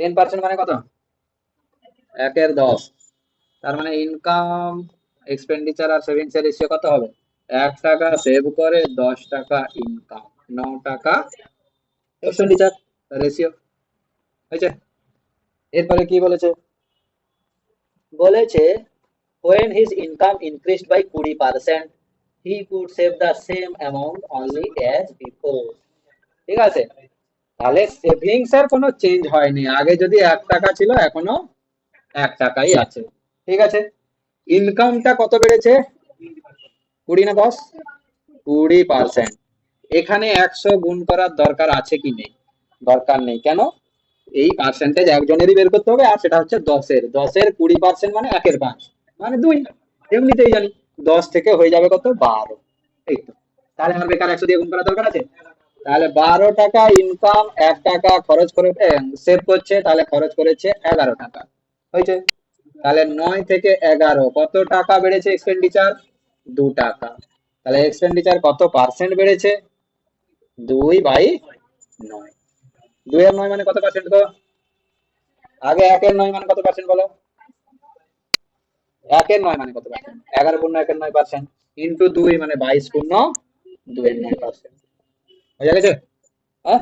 10% মানে কত? 1/10। তার মানে ইনকাম, এক্সপেন্ডিচার আর সেভিংস এর রেশিও কত হবে? 1 টাকা সেভ করে 10 টাকা ইনকাম, 9 টাকা এক্সপেন্ডিচার রেশিও হয়েছে। এরপরে কি বলেছে? বলেছে when his income increased by 20% he could save the same amount only as before। ঠিক আছে, তাহলে সেভিংস এর কোনো চেঞ্জ হয়নি, আগে যদি 1 টাকা ছিল এখনো 1 টাকাই আছে। ঠিক আছে, ইনকামটা কত বেড়েছে? 20 না 10? 20%। এখানে 100 গুণ করার দরকার আছে কি নেই? দরকার নেই, কেন? এই পার্সেন্টেজ একজনেরই বের করতে হবে, আর সেটা হচ্ছে 10-এর। 10-এর 20% মানে 1/5 মানে 2। এমনিতেই জানি 10 থেকে হয়ে যাবে কত? 12। এই তো, তাহলে আমার বেকার 100 দিয়ে গুণ করার দরকার আছে? তাহলে 12 টাকা ইনকাম, 1 টাকা খরচ করে সেভ করছে, তাহলে খরচ করেছে 11 টাকা। হয়েছে। তাহলে 9 থেকে 11 কত টাকা বেড়েছে এক্সপেন্ডিচার? 2 টাকা। তাহলে এক্সপেন্ডিচার কত পার্সেন্ট বেড়েছে? 2/9। 2/9 মানে কত পার্সেন্ট গো? আগে 1/9 মানে কত পার্সেন্ট বলো? 1/9 মানে কত পার্সেন্ট? 11 পূর্ণ 1/9%, ইন্টু 2 মানে 22 পূর্ণ 2/9%। হয়ে গেছে? হ্যাঁ,